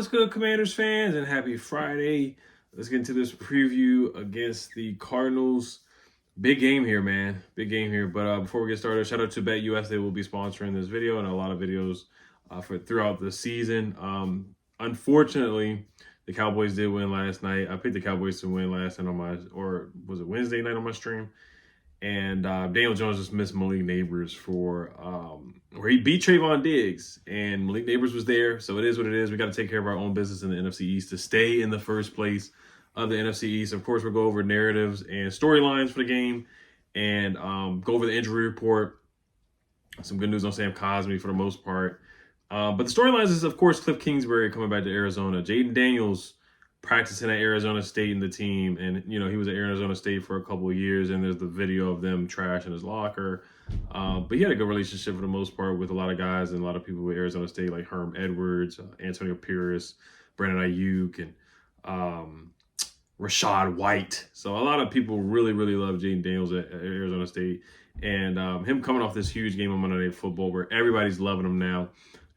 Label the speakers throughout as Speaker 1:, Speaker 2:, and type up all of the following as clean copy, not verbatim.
Speaker 1: What's good, Commanders fans, and happy Friday. Let's get into this preview against the Cardinals. Big game here, man. Big game here. But before we get started, shout out to BETUS. They will be sponsoring this video and a lot of videos for throughout the season. Unfortunately, the Cowboys did win last night. I picked the Cowboys to win last night on my, or was it Wednesday night on my stream? And Daniel Jones just missed Malik Neighbors for where he beat Trayvon Diggs, and Malik Neighbors was there. So it is what it is. We got to take care of our own business in the NFC East to stay in the first place of the NFC East. Of course, we'll go over narratives and storylines for the game, and go over the injury report. Some good news on Sam Cosmi for the most part. But the storylines is, of course, Cliff Kingsbury coming back to Arizona. Jaden Daniels practicing at Arizona State in the team, and he was at Arizona State for a couple of years, and there's the video of them trashing his locker. But he had a good relationship for the most part with a lot of guys and a lot of people with Arizona State, like Herm Edwards, Antonio Pierce, Brandon Ayuk, and Rashad White. So a lot of people really love Jaden Daniels at Arizona State, and him coming off this huge game on Monday Night Football where everybody's loving him now.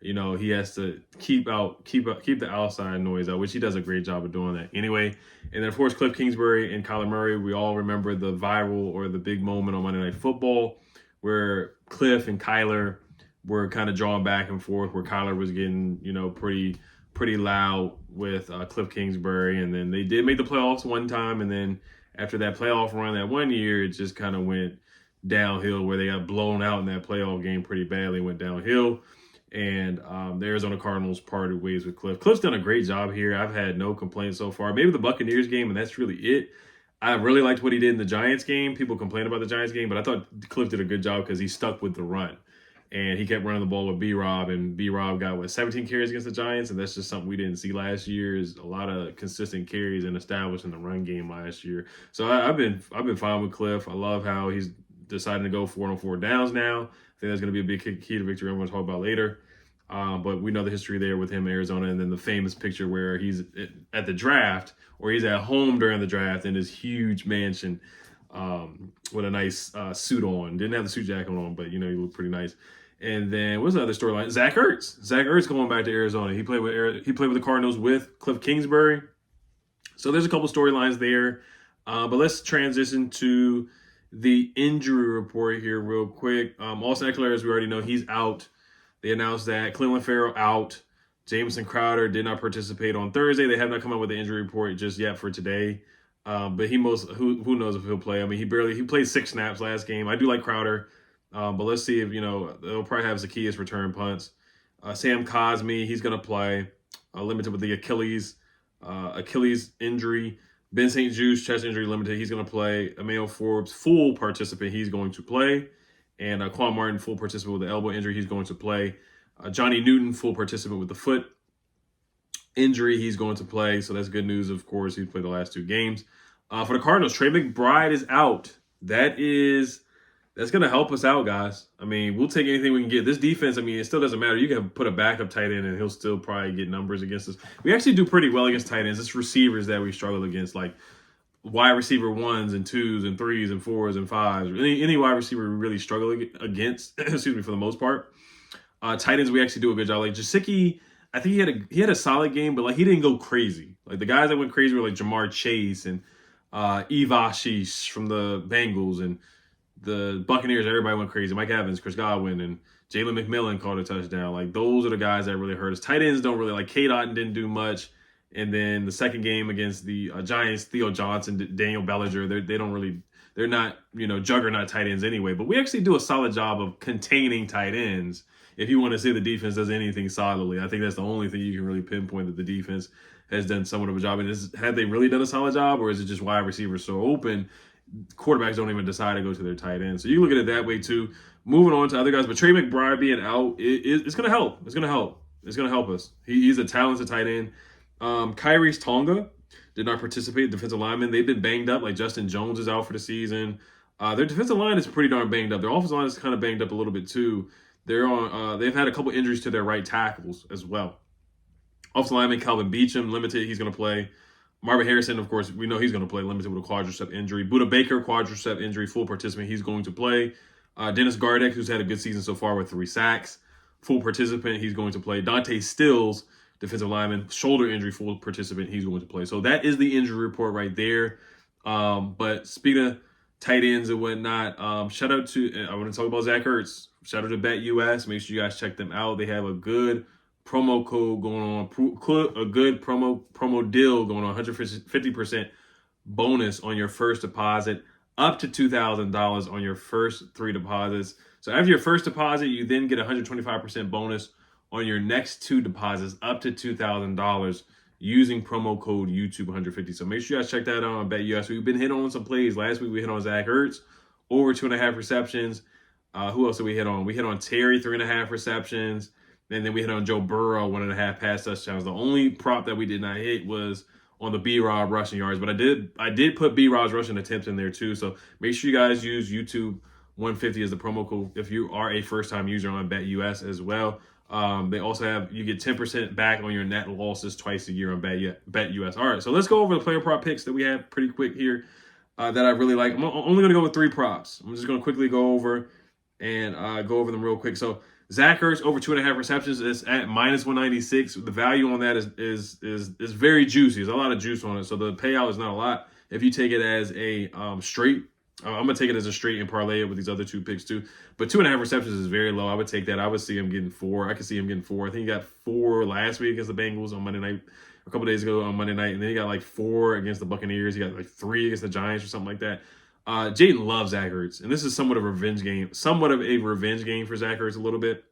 Speaker 1: He has to keep the outside noise out, which he does a great job of doing that anyway. And then, of course, Cliff Kingsbury and Kyler Murray, we all remember the viral or the big moment on Monday Night Football where Cliff and Kyler were kind of drawing back and forth, where Kyler was getting, pretty loud with Cliff Kingsbury. And then they did make the playoffs one time. And then after that playoff run that one year, it just kind of went downhill, where they got blown out in that playoff game pretty badly, went downhill. And the Arizona Cardinals parted ways with Cliff. Cliff's done a great job here. I've had no complaints so far. Maybe the Buccaneers game, and that's really it. I really liked what he did in the Giants game. People complain about the Giants game, but I thought Cliff did a good job because he stuck with the run. And he kept running the ball with B-Rob, and B-Rob got, 17 carries against the Giants? And that's just something we didn't see last year, is a lot of consistent carries and establishing the run game last year. So I've been fine with Cliff. I love how he's deciding to go 4-on-4 downs now. I think that's going to be a big key to victory I'm going to talk about later. But we know the history there with him in Arizona, and then the famous picture where he's at the draft, or he's at home during the draft in his huge mansion with a nice suit on. Didn't have the suit jacket on, but, he looked pretty nice. And then what's the other storyline? Zach Ertz. Zach Ertz going back to Arizona. He played with the Cardinals with Cliff Kingsbury. So there's a couple storylines there. But let's transition to the injury report here real quick. Austin Ekeler, as we already know, he's out. They announced that Clelin Ferrell out. Jamison Crowder did not participate on Thursday. They have not come out with the injury report just yet for today. But who knows if he'll play. I mean, he played 6 snaps last game. I do like Crowder. But let's see if, they'll probably have Zacchaeus return punts. Sam Cosmi, he's going to play. Limited with the Achilles injury. Ben St. Juste, chest injury limited. He's going to play. Emmanuel Forbes, full participant. He's going to play. And Quan Martin, full participant with the elbow injury. He's going to play. Johnny Newton, full participant with the foot injury. He's going to play. So that's good news, of course. He's played the last 2 games. For the Cardinals, Trey McBride is out. That's going to help us out, guys. I mean, we'll take anything we can get. This defense, I mean, it still doesn't matter. You can put a backup tight end, and he'll still probably get numbers against us. We actually do pretty well against tight ends. It's receivers that we struggle against, like wide receiver 1s and 2s and 3s and 4s and 5s. Any wide receiver we really struggle against, excuse me, for the most part. Tight ends, we actually do a good job. Like Gesicki, I think he had a solid game, but like he didn't go crazy. Like the guys that went crazy were like Jamar Chase and Eve Ashish from the Bengals, and the Buccaneers, everybody went crazy. Mike Evans, Chris Godwin, and Jalen McMillan caught a touchdown. Like, those are the guys that really hurt us. Tight ends don't really, like, K-Dot didn't do much. And then the second game against the Giants, Theo Johnson, Daniel Bellinger, they're not, juggernaut tight ends anyway. But we actually do a solid job of containing tight ends. If you want to say the defense does anything solidly, I think that's the only thing you can really pinpoint that the defense has done somewhat of a job. And had they really done a solid job, or is it just wide receivers so open, quarterbacks don't even decide to go to their tight end? So you look at it that way too. Moving on to other guys, but Trey McBride being out, it's going to help. It's going to help. It's going to help us. He's a talented tight end. Kyrie's Tonga did not participate. Defensive linemen, they've been banged up. Like Justin Jones is out for the season. Their defensive line is pretty darn banged up. Their offensive line is kind of banged up a little bit too. They've had a couple injuries to their right tackles as well. Offensive lineman Calvin Beachum, limited. He's going to play. Marvin Harrison, of course, we know he's going to play, limited with a quadricep injury. Buda Baker, quadricep injury, full participant. He's going to play. Dennis Gardeck, who's had a good season so far with 3 sacks, full participant. He's going to play. Dante Stills, defensive lineman, shoulder injury, full participant. He's going to play. So that is the injury report right there. But speaking of tight ends and whatnot, shout out to, I want to talk about Zach Ertz. Shout out to BETUS. Make sure you guys check them out. They have a good promo code going on, a good promo deal going on, 150% bonus on your first deposit, up to $2,000 on your first 3 deposits. So after your first deposit, you then get 125% bonus on your next 2 deposits, up to $2,000 using promo code YouTube150. So make sure you guys check that out on BETUS. We've been hitting on some plays. Last week we hit on Zach Ertz, over 2.5 receptions. Who else did we hit on? We hit on Terry, 3.5 receptions. And then we hit on Joe Burrow, 1.5 pass touchdowns. The only prop that we did not hit was on the B-Rob rushing yards. But I did put B-Rob's rushing attempts in there too. So make sure you guys use YouTube150 as the promo code if you are a first-time user on BETUS as well. They also have, you get 10% back on your net losses twice a year on BETUS. All right, so let's go over the player prop picks that we have pretty quick here that I really like. I'm only going to go with 3 props. I'm just going to quickly go over and go over them real quick. So Zach Ertz over 2.5 receptions is at -196. The value on that is very juicy. There's a lot of juice on it, so the payout is not a lot. If you take it as a straight, I'm gonna take it as a straight and parlay it with these other 2 picks too. But 2.5 receptions is very low. I would take that. I would see him getting 4. I could see him getting 4. I think he got 4 last week against the Bengals on Monday night, a couple days ago on Monday night, and then he got like 4 against the Buccaneers. He got like 3 against the Giants or something like that. Jaden loves Zach Ertz, and this is somewhat of a revenge game for Zach Ertz a little bit,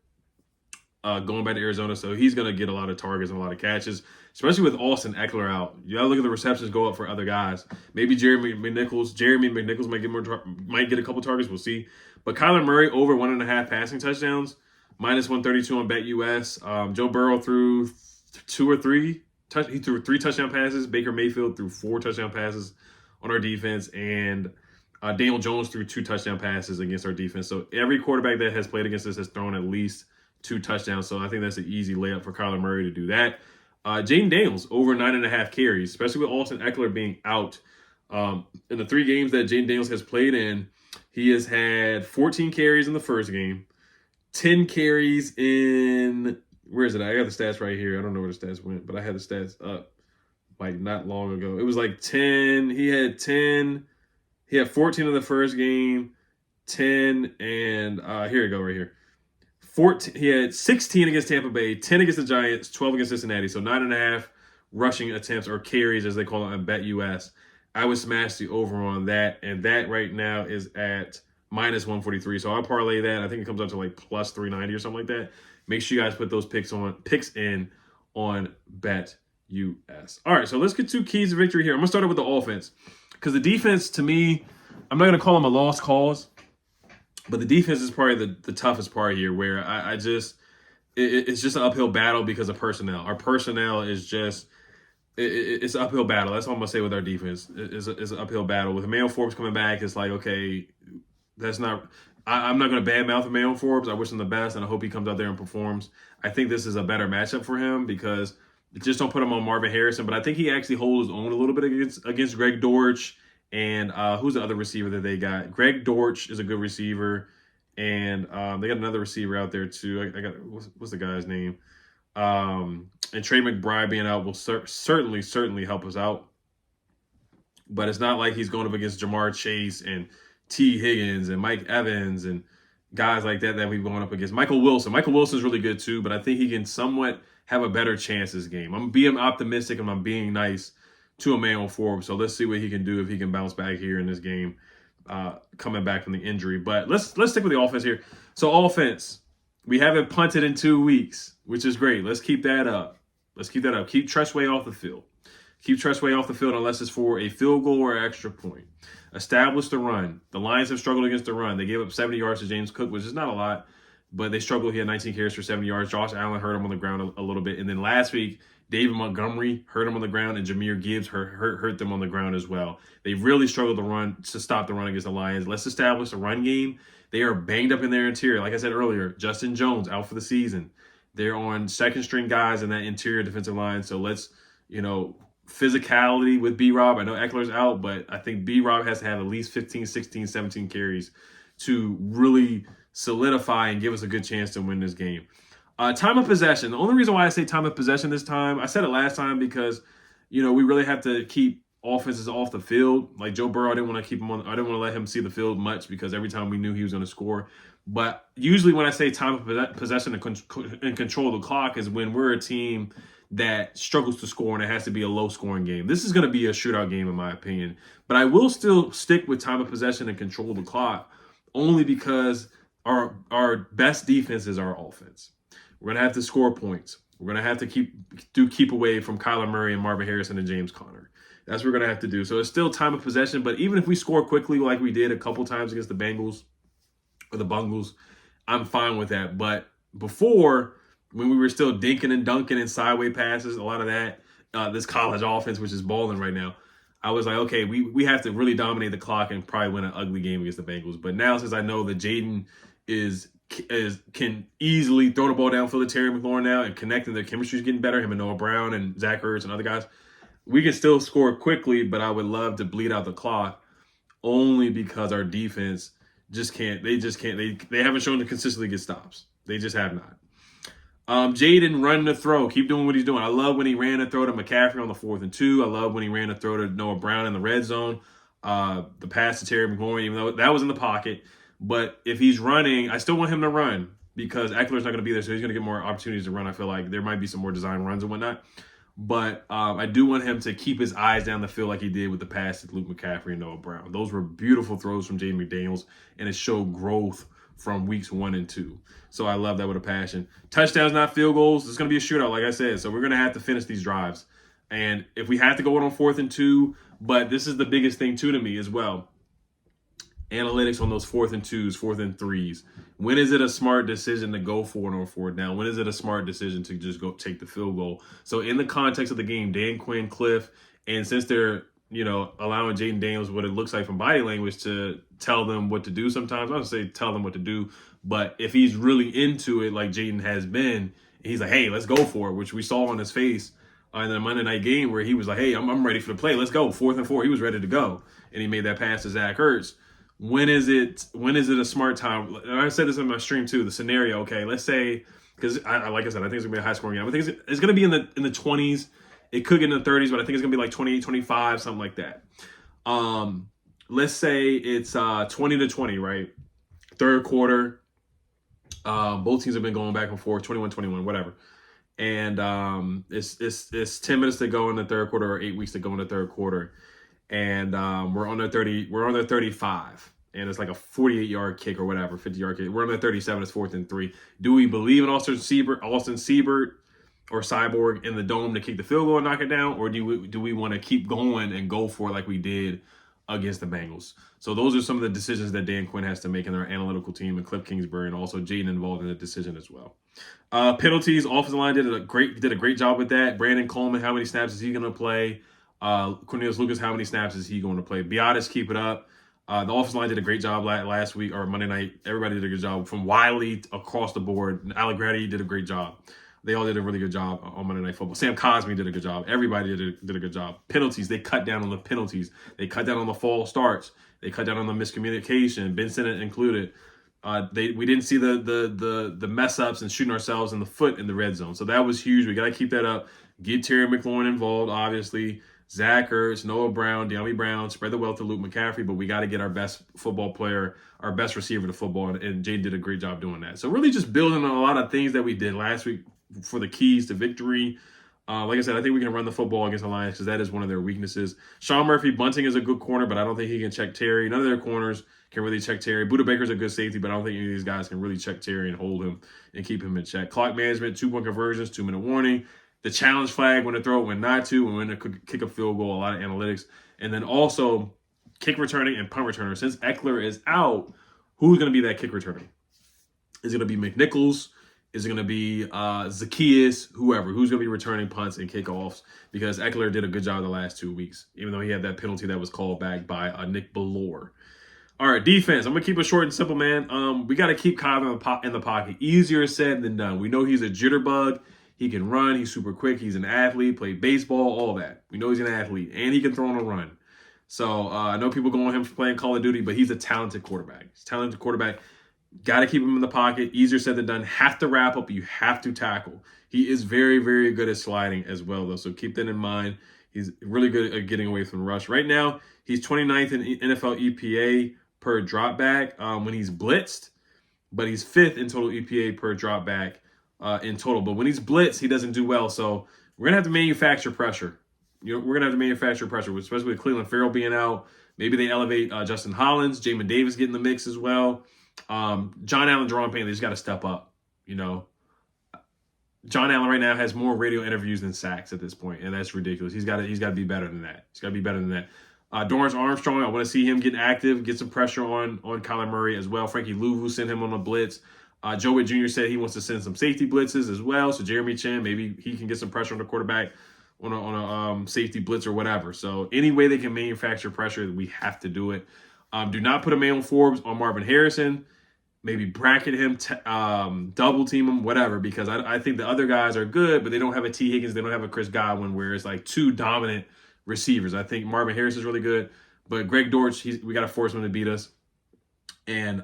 Speaker 1: going back to Arizona. So he's going to get a lot of targets and a lot of catches, especially with Austin Eckler out. You got to look at the receptions go up for other guys. Maybe Jeremy McNichols might get a couple targets. We'll see. But Kyler Murray over 1.5 passing touchdowns, -132 on BETUS. Joe Burrow threw 2 or 3. He threw 3 touchdown passes. Baker Mayfield threw 4 touchdown passes on our defense, and Daniel Jones threw 2 touchdown passes against our defense. So every quarterback that has played against us has thrown at least 2 touchdowns. So I think that's an easy layup for Kyler Murray to do that. Jaden Daniels over 9.5 carries, especially with Austin Eckler being out. In the 3 games that Jaden Daniels has played in, he has had 14 carries in the first game, 10 carries in, where is it? I got the stats right here. I don't know where the stats went, but I had the stats up like not long ago. It was like 10. He had 10. He had 14 in the first game, 10, and here we go right here. 14. He had 16 against Tampa Bay, 10 against the Giants, 12 against Cincinnati. So 9.5 rushing attempts or carries, as they call it on BETUS. I would smash the over on that, and that right now is at -143. So I'll parlay that. I think it comes out to like +390 or something like that. Make sure you guys put those picks in on BETUS. All right, so let's get to keys to victory here. I'm gonna start it with the offense, because the defense, to me, I'm not gonna call them a lost cause, but the defense is probably the toughest part here, where it's just an uphill battle because of personnel. Our personnel is just, it's an uphill battle. That's all I'm going to say with our defense. It's an uphill battle. With Emmanuel Forbes coming back, it's like, okay, that's not, I'm not going to badmouth Emmanuel Forbes. I wish him the best, and I hope he comes out there and performs. I think this is a better matchup for him, because just don't put him on Marvin Harrison. But I think he actually holds his own a little bit against Greg Dortch. And who's the other receiver that they got? Greg Dortch is a good receiver. And they got another receiver out there too. I got, what's the guy's name? And Trey McBride being out will certainly help us out. But it's not like he's going up against Jamar Chase and T. Higgins and Mike Evans and guys like that we've gone up against. Michael Wilson. Michael Wilson's really good too, but I think he can somewhat have a better chance this game. I'm being optimistic and I'm being nice to Emmanuel Forbes. So let's see what he can do, if he can bounce back here in this game, coming back from the injury. But let's stick with the offense here. So offense, we haven't punted in 2 weeks, which is great. Let's keep that up. Keep Tressway off the field. Keep Tressway off the field unless it's for a field goal or extra point. Establish the run. The Lions have struggled against the run. They gave up 70 yards to James Cook, which is not a lot, but they struggled. He had 19 carries for 70 yards. Josh Allen hurt him on the ground a little bit. And then last week, David Montgomery hurt him on the ground, and Jahmyr Gibbs hurt them on the ground as well. They really struggled to stop the run against the Lions. Let's establish a run game. They are banged up in their interior. Like I said earlier, Justin Jones out for the season. They're on second-string guys in that interior defensive line. So let's, physicality with B-Rob. I know Eckler's out, but I think B-Rob has to have at least 15, 16, 17 carries to really solidify and give us a good chance to win this game. Time of possession. The only reason why I say time of possession this time, I said it last time because, we really have to keep offenses off the field. Like Joe Burrow, I didn't want to keep him on. I didn't want to let him see the field much because every time we knew he was going to score. But usually when I say time of possession and control of the clock is when we're a team that struggles to score and it has to be a low-scoring game. This is going to be a shootout game in my opinion. But I will still stick with time of possession and control the clock only because our best defense is our offense. We're going to have to score points. We're going to have to keep away from Kyler Murray and Marvin Harrison and James Conner. That's what we're going to have to do. So it's still time of possession, but even if we score quickly like we did a couple times against the Bengals or the Bungles, I'm fine with that. But before, when we were still dinking and dunking and sideways passes, a lot of that, this college offense, which is balling right now, I was like, okay, we have to really dominate the clock and probably win an ugly game against the Bengals. But now since I know that Jaden can easily throw the ball downfield to Terry McLaurin now and connecting, their chemistry is getting better, him and Noah Brown and Zach Ertz and other guys, we can still score quickly, but I would love to bleed out the clock only because our defense they haven't shown to consistently get stops. They just have not. Jaden running the throw. Keep doing what he's doing. I love when he ran a throw to McCaffrey on the 4th and 2. I love when he ran a throw to Noah Brown in the red zone. The pass to Terry McLaurin, even though that was in the pocket. But if he's running, I still want him to run because Eckler's not going to be there, so he's going to get more opportunities to run. I feel like there might be some more design runs and whatnot. But I do want him to keep his eyes down the field like he did with the pass to Luke McCaffrey and Noah Brown. Those were beautiful throws from Jaden McDaniels, and it showed growth from weeks 1 and 2. So I love that with a passion. Touchdowns, not field goals. It's going to be a shootout, like I said. So we're going to have to finish these drives. And if we have to go on 4th and 2, but this is the biggest thing, too, to me as well. Analytics on those 4th and 2s, 4th and 3s. When is it a smart decision to go for it on 4th down? When is it a smart decision to just go take the field goal? So in the context of the game, Dan Quinn, Cliff, and since they're, allowing Jaden Daniels what it looks like from body language to tell them what to do sometimes. I don't say tell them what to do, but if he's really into it like Jaden has been, he's like, hey, let's go for it, which we saw on his face in the Monday night game where he was like, hey, I'm ready for the play. Let's go. 4th and 4. He was ready to go. And he made that pass to Zach Ertz. When is it a smart time? And I said this in my stream too, the scenario, okay, let's say, because like I said, I think it's going to be a high-scoring game. I think it's going to be in the 20s. It could get in the 30s, but I think it's going to be like 28, 25, something like that. Let's say it's 20-20, right? Third quarter. Both teams have been going back and forth, 21-21, whatever. And it's 10 minutes to go in the third quarter or 8 weeks to go in the third quarter. And we're on their 35. And it's like a 48-yard kick or whatever, 50-yard kick. We're on their 37. It's 4th and 3. Do we believe in Austin Seibert or Cyborg in the dome to kick the field goal and knock it down? Or do we want to keep going and go for it like we did against the Bengals? So those are some of the decisions that Dan Quinn has to make in their analytical team, and Cliff Kingsbury and also Jaden involved in the decision as well. Penalties, offensive line did a great job with that. Brandon Coleman, how many snaps is he going to play? Cornelius Lucas, how many snaps is he going to play? BETUS, keep it up. The offensive line did a great job last week or Monday night. Everybody did a good job from Wiley across the board. Allegretti did a great job. They all did a really good job on Monday Night Football. Sam Cosmi did a good job. Everybody did a good job. Penalties, they cut down on the penalties. They cut down on the false starts. They cut down on the miscommunication, Ben Sinnott included. We didn't see the mess ups and shooting ourselves in the foot in the red zone. So that was huge. We got to keep that up. Get Terry McLaurin involved, obviously. Zach Ertz, Noah Brown, De'Ami Brown, spread the wealth to Luke McCaffrey, but we got to get our best football player, our best receiver to football, and Jaden did a great job doing that. So really just building on a lot of things that we did last week for the keys to victory. Like I said, I think we can run the football against the Lions because that is one of their weaknesses. Sean Murphy Bunting is a good corner, but I don't think he can check Terry. None of their corners can really check Terry. Buda Baker's a good safety, but I don't think any of these guys can really check Terry and hold him and keep him in check. Clock management, 2-point conversions, 2-minute warning. The challenge flag, when to throw it, when not to, and when to kick a field goal, a lot of analytics. And then also kick returning and punt returner. Since Eckler is out, who's going to be that kick returning? Is it going to be McNichols? Is it going to be Zacchaeus? Whoever. Who's going to be returning punts and kickoffs? Because Eckler did a good job the last 2 weeks, even though he had that penalty that was called back by Nick Bellore. All right, defense. I'm going to keep it short and simple, man. We got to keep Cobb in the pocket. Easier said than done. We know he's a jitterbug. He can run. He's super quick. He's an athlete, played baseball, all that. We know he's an athlete, and he can throw on a run. So I know people go on him for playing Call of Duty, but he's a talented quarterback. He's a talented quarterback. Got to keep him in the pocket. Easier said than done. Have to wrap up. You have to tackle. He is very, very good at sliding as well, though. So keep that in mind. He's really good at getting away from the rush. Right now, he's 29th in NFL EPA per drop back when he's blitzed, but he's 5th in total EPA per drop back in total. But when he's blitzed, he doesn't do well. So we're going to have to manufacture pressure. We're going to have to manufacture pressure, especially with Cleveland Farrell being out. Maybe they elevate Justin Hollins, Jamin Davis getting the mix as well. John Allen, Jerome Payne, they just got to step up. John Allen right now has more radio interviews than sacks at this point, and that's ridiculous. He's got to be better than that. He's got to be better than that. Dorrance Armstrong, I want to see him get active, get some pressure on Kyler Murray as well. Frankie Louvu sent him on a blitz. Joe Witt Jr. said he wants to send some safety blitzes as well. So Jeremy Chin, maybe he can get some pressure on the quarterback on a safety blitz or whatever. So any way they can manufacture pressure, we have to do it. Do not put a man on Forbes on Marvin Harrison. Maybe bracket him, double team him, whatever, because I think the other guys are good, but they don't have a T. Higgins, they don't have a Chris Godwin, where it's like two dominant receivers. I think Marvin Harris is really good, but Greg Dortch, we got to force him to beat us. And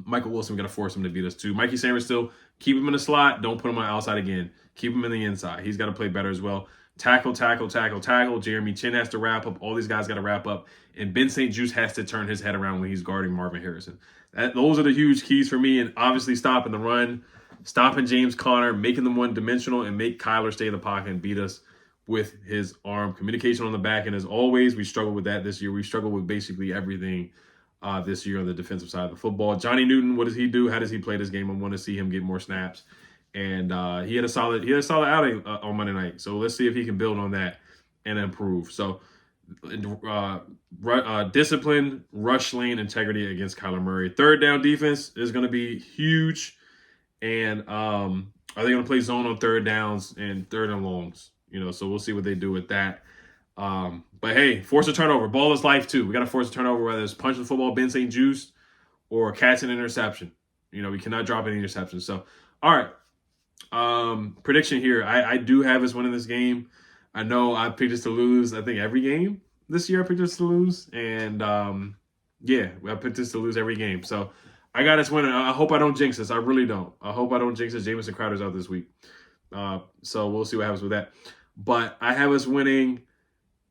Speaker 1: Michael Wilson, we got to force him to beat us too. Mikey Sanders still, keep him in the slot. Don't put him on the outside again. Keep him in the inside. He's got to play better as well. Tackle. Jeremy Chin has to wrap up. All these guys got to wrap up. And Ben St. Juste has to turn his head around when he's guarding Marvin Harrison. Those are the huge keys for me. And obviously stopping the run, stopping James Conner, making them one-dimensional, and make Kyler stay in the pocket and beat us with his arm. Communication on the back end, as always, we struggled with that this year. We struggled with basically everything this year on the defensive side of the football. Johnny Newton, what does he do? How does he play this game? I want to see him get more snaps. And he had a solid outing on Monday night. So let's see if he can build on that and improve. So discipline, rush lane integrity against Kyler Murray. Third down defense is going to be huge. And are they going to play zone on third downs and third and longs? So we'll see what they do with that. But hey, force a turnover. Ball is life too. We got to force a turnover, whether it's punching the football, Ben St. Juste, or catching an interception. We cannot drop any interceptions. So, all right. Prediction here. I do have us winning this game. I know I picked us to lose, I think, every game this year. I picked us to lose. And yeah, I picked us to lose every game. So I got us winning. I hope I don't jinx us. I really don't. I hope I don't jinx us. Jamison Crowder's out this week. So we'll see what happens with that. But I have us winning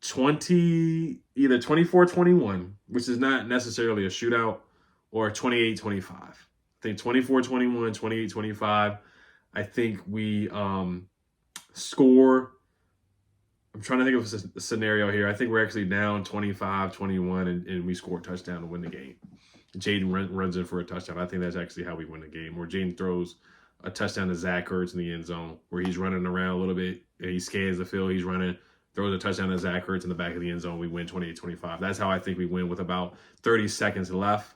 Speaker 1: either 24-21, which is not necessarily a shootout, or 28-25. I think 24-21, 28-25. I think we score. I'm trying to think of a scenario here. I think we're actually down 25-21, and we score a touchdown to win the game. Jaden runs in for a touchdown. I think that's actually how we win the game. Or Jaden throws a touchdown to Zach Ertz in the end zone, where he's running around a little bit. And he scans the field. He's running, throws a touchdown to Zach Ertz in the back of the end zone. We win 28-25. That's how I think we win, with about 30 seconds left.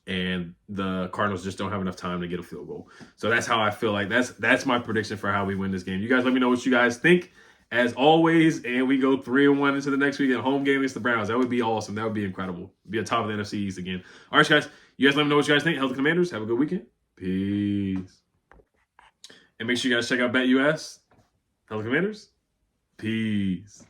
Speaker 1: And the Cardinals just don't have enough time to get a field goal. So that's how I feel like that's my prediction for how we win this game. You guys let me know what you guys think, as always. And we go 3-1 into the next week at home game against the Browns. That would be awesome. That would be incredible. Be a top of the NFC East again. All right, guys. You guys let me know what you guys think. Healthy Commanders. Have a good weekend. Peace. And make sure you guys check out BETUS. Healthy Commanders. Peace.